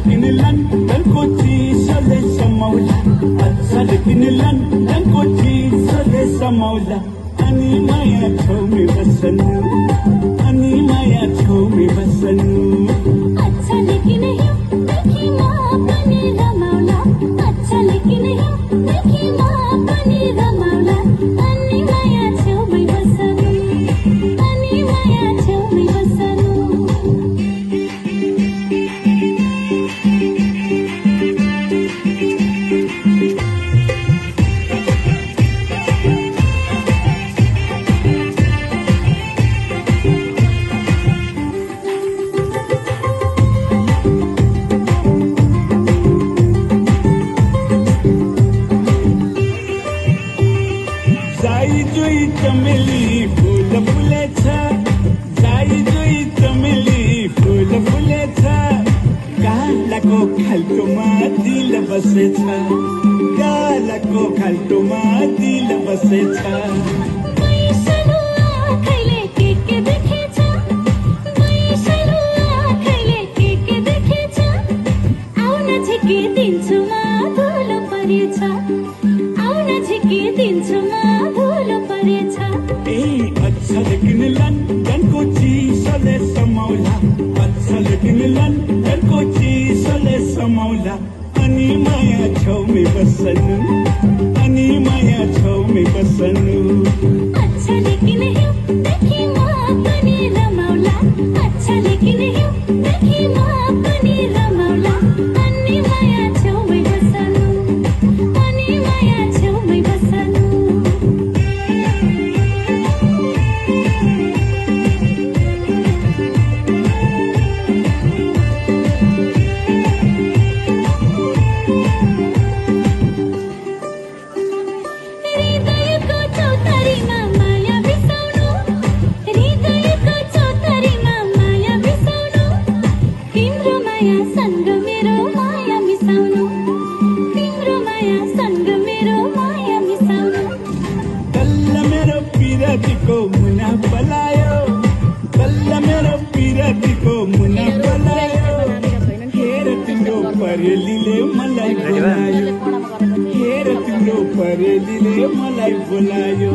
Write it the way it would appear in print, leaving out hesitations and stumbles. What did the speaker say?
किन लन्डनको चिसोले समाउला अक्षर किन लन्डनको चिसोले समाउला अनि माया छौमी बस्नु अनि माया छौमी बस्नु अच्छा लेकिन यो देखि म पनि रमाउला अच्छा लेकिन यो देखि म पनि रमाउला अनि माया छौमी बस्नु अनि माया छौमी बस्नु जाई जोई चमेली फूल फुलेछ जाई जोई चमेली फूल फुलेछ गालाको खाल्टोमा दिल बसेछ गालाको खाल्टोमा दिल बसेछ बैसनु आँखैले के देखेछ बैसनु आँखैले के देखेछ आउन झिके दिन्छु म धुलो परेछ आउन झिके दिन्छु म धुलो परेछ ए अक्षर किन लन्डनको चिसोले समाउला अक्षर किन लन्डनको चिसोले समाउला अनि माया छौमी बस्नु अनि माया छौमी बस्नु अच्छा लेकिन यो देखि म पनि रमाउला अच्छा लेकिन यो देखि म पनि रमाउला अनि माया छौमी बस्नु अनि माया छौमी बस्नु हृदयको चौतारीमा माया बिसाउनु हृदयको चौतारीमा माया बिसाउनु तिम्रो माया सँग मेरो माया मिसाउनु तिम्रो माया सँग मेरो माया मिसाउनु कल्ल मेरो पिरतीको मुना पलायो कल्ल मेरो पिरतीको मुना पलायो हेर तिम्रो परेलीले मलाई बोलायो हेर तिम्रो परेलीले मलाई बोलायो